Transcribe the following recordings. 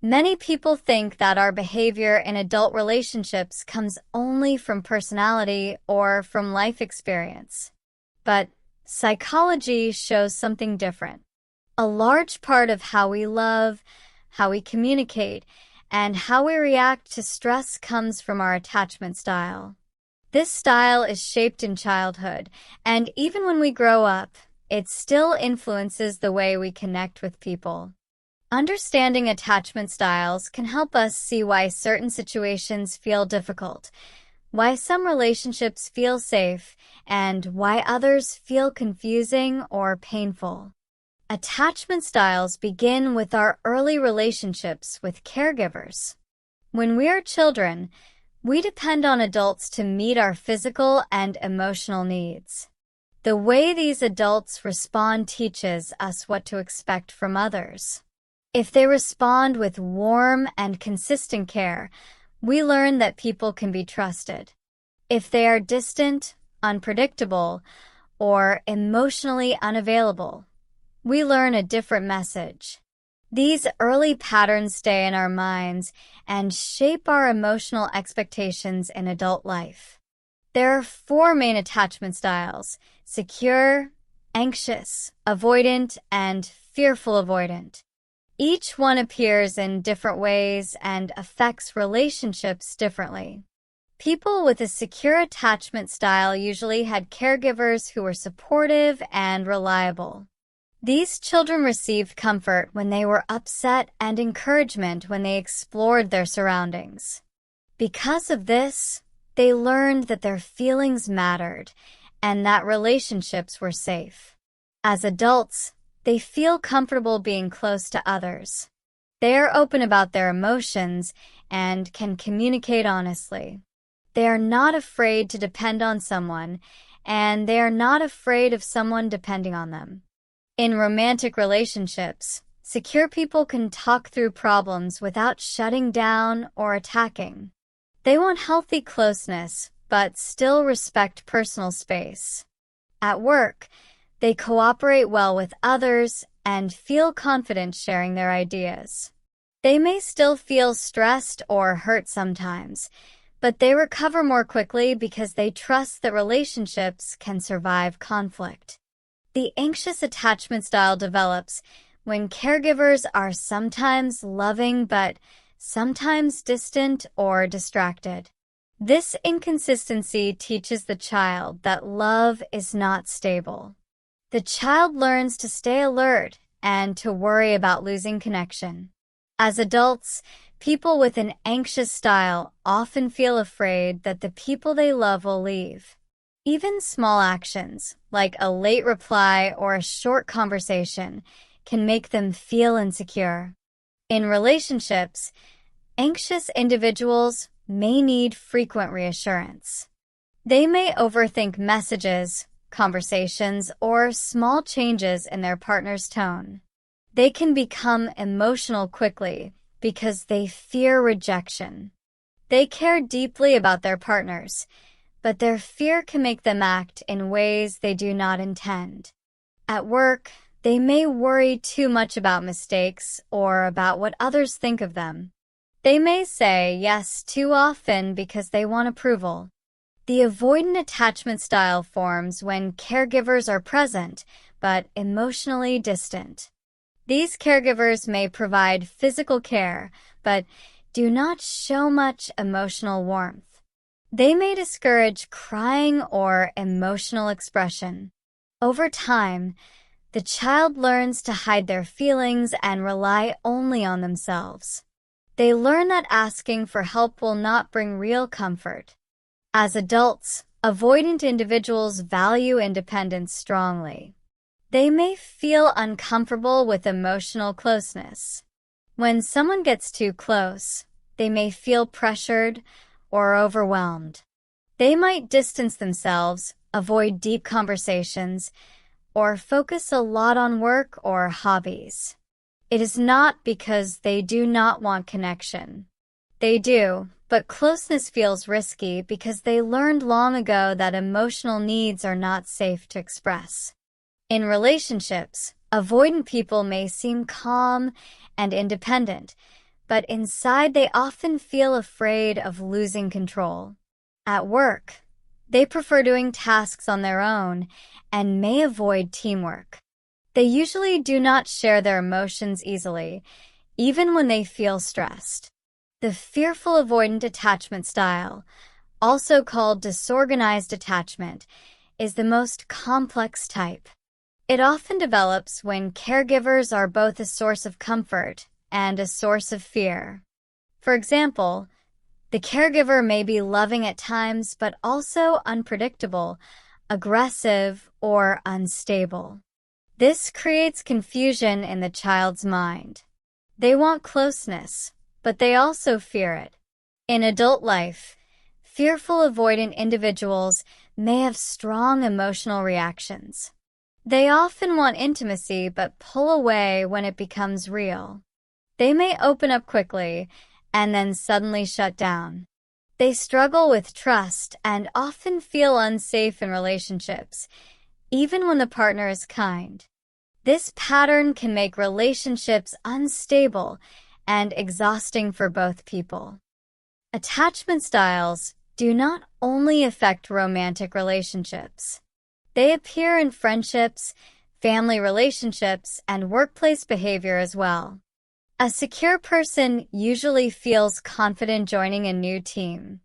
Many people think that our behavior in adult relationships comes only from personality or from life experience. But psychology shows something different. A large part of how we love, how we communicate, and how we react to stress comes from our attachment style. This style is shaped in childhood, and even when we grow up, it still influences the way we connect with people. Understanding attachment styles can help us see why certain situations feel difficult, why some relationships feel safe, and why others feel confusing or painful. Attachment styles begin with our early relationships with caregivers. When we are children, we depend on adults to meet our physical and emotional needs. The way these adults respond teaches us what to expect from others. If they respond with warm and consistent care, we learn that people can be trusted. If they are distant, unpredictable, or emotionally unavailable, we learn a different message. These early patterns stay in our minds and shape our emotional expectations in adult life. There are 4 main attachment styles: secure, anxious, avoidant, and fearful avoidant. Each one appears in different ways and affects relationships differently. People with a secure attachment style usually had caregivers who were supportive and reliable. These children received comfort when they were upset and encouragement when they explored their surroundings. Because of this, they learned that their feelings mattered and that relationships were safe. As adults, they feel comfortable being close to others. They are open about their emotions and can communicate honestly. They are not afraid to depend on someone, and they are not afraid of someone depending on them. In romantic relationships, secure people can talk through problems without shutting down or attacking. They want healthy closeness, but still respect personal space. At work, they cooperate well with others and feel confident sharing their ideas. They may still feel stressed or hurt sometimes, but they recover more quickly because they trust that relationships can survive conflict. The anxious attachment style develops when caregivers are sometimes loving but sometimes distant or distracted. This inconsistency teaches the child that love is not stable. The child learns to stay alert and to worry about losing connection. As adults, people with an anxious style often feel afraid that the people they love will leave. Even small actions, like a late reply or a short conversation, can make them feel insecure. In relationships, anxious individuals may need frequent reassurance. They may overthink messages, conversations, or small changes in their partner's tone. They can become emotional quickly because they fear rejection. They care deeply about their partners, but their fear can make them act in ways they do not intend. At work, they may worry too much about mistakes or about what others think of them. They may say yes too often because they want approval. The avoidant attachment style forms when caregivers are present, but emotionally distant. These caregivers may provide physical care, but do not show much emotional warmth. They may discourage crying or emotional expression. Over time, the child learns to hide their feelings and rely only on themselves. They learn that asking for help will not bring real comfort. As adults, avoidant individuals value independence strongly. They may feel uncomfortable with emotional closeness. When someone gets too close, they may feel pressured or overwhelmed. They might distance themselves, avoid deep conversations, or focus a lot on work or hobbies. It is not because they do not want connection. They do, but closeness feels risky because they learned long ago that emotional needs are not safe to express. In relationships, avoidant people may seem calm and independent, but inside they often feel afraid of losing control. At work, they prefer doing tasks on their own and may avoid teamwork. They usually do not share their emotions easily, even when they feel stressed. The fearful avoidant attachment style, also called disorganized attachment, is the most complex type. It often develops when caregivers are both a source of comfort and a source of fear. For example, the caregiver may be loving at times but also unpredictable, aggressive, or unstable. This creates confusion in the child's mind. They want closeness, but they also fear it. In adult life, fearful avoidant individuals may have strong emotional reactions. They often want intimacy but pull away when it becomes real. They may open up quickly and then suddenly shut down. They struggle with trust and often feel unsafe in relationships, even when the partner is kind. This pattern can make relationships unstable and exhausting for both people. Attachment styles do not only affect romantic relationships. They appear in friendships, family relationships, and workplace behavior as well. A secure person usually feels confident joining a new team.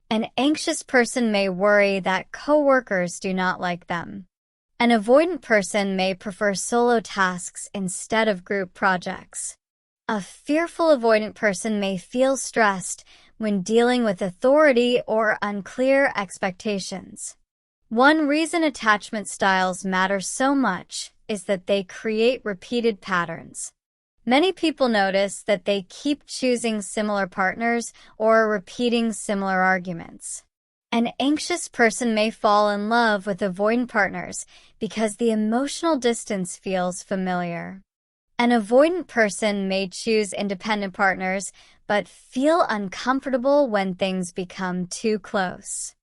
An anxious person may worry that coworkers do not like them. An avoidant person may prefer solo tasks instead of group projects. A fearful avoidant person may feel stressed when dealing with authority or unclear expectations. One reason attachment styles matter so much is that they create repeated patterns. Many people notice that they keep choosing similar partners or repeating similar arguments. An anxious person may fall in love with avoidant partners because the emotional distance feels familiar. An avoidant person may choose independent partners but feel uncomfortable when things become too close.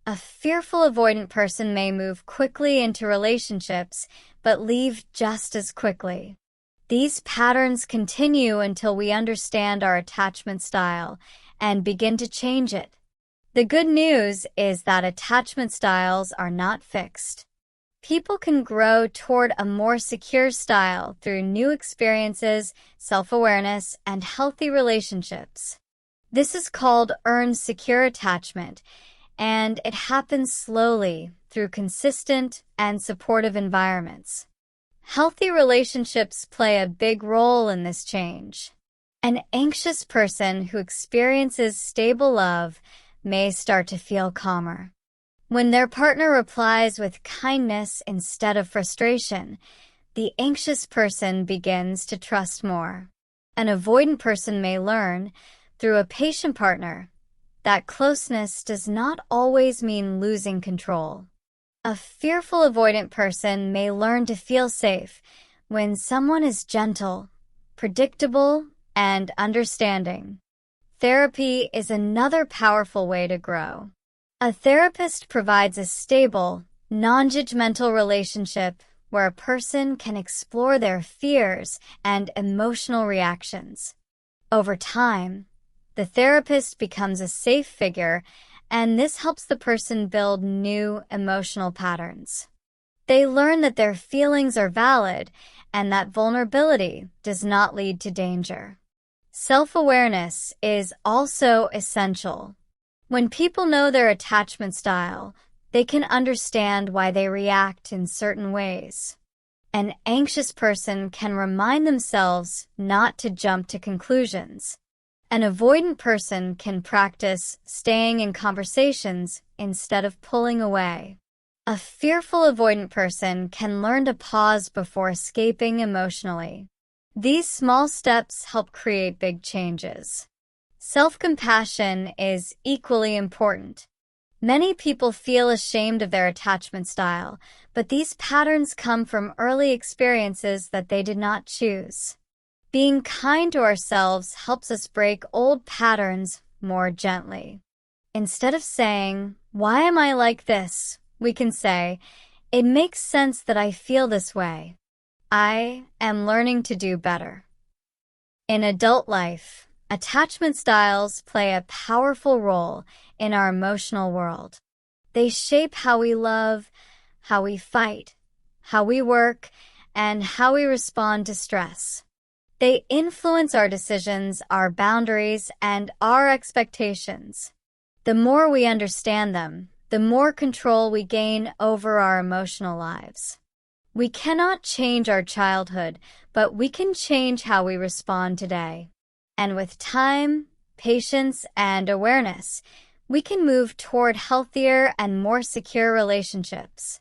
A fearful avoidant person may move quickly into relationships but leave just as quickly. These patterns continue until we understand our attachment style and begin to change it. The good news is that attachment styles are not fixed. People can grow toward a more secure style through new experiences, self-awareness, and healthy relationships. This is called earned secure attachment, and it happens slowly through consistent and supportive environments. Healthy relationships play a big role in this change. An anxious person who experiences stable love may start to feel calmer. When their partner replies with kindness instead of frustration, the anxious person begins to trust more. An avoidant person may learn, through a patient partner, that closeness does not always mean losing control. A fearful avoidant person may learn to feel safe when someone is gentle, predictable, and understanding. Therapy is another powerful way to grow. A therapist provides a stable, non-judgmental relationship where a person can explore their fears and emotional reactions. Over time, the therapist becomes a safe figure, and this helps the person build new emotional patterns. They learn that their feelings are valid and that vulnerability does not lead to danger. Self-awareness is also essential. When people know their attachment style, they can understand why they react in certain ways. An anxious person can remind themselves not to jump to conclusions. An avoidant person can practice staying in conversations instead of pulling away. A fearful avoidant person can learn to pause before escaping emotionally. These small steps help create big changes. Self-compassion is equally important. Many people feel ashamed of their attachment style, but these patterns come from early experiences that they did not choose. Being kind to ourselves helps us break old patterns more gently. Instead of saying, "Why am I like this?" we can say, "It makes sense that I feel this way. I am learning to do better." In adult life, Attachment styles play a powerful role in our emotional world. They shape how we love, how we fight, how we work, and how we respond to stress. They influence our decisions, our boundaries, and our expectations. The more we understand them, the more control we gain over our emotional lives. We cannot change our childhood, but we can change how we respond today. And with time, patience, and awareness, we can move toward healthier and more secure relationships.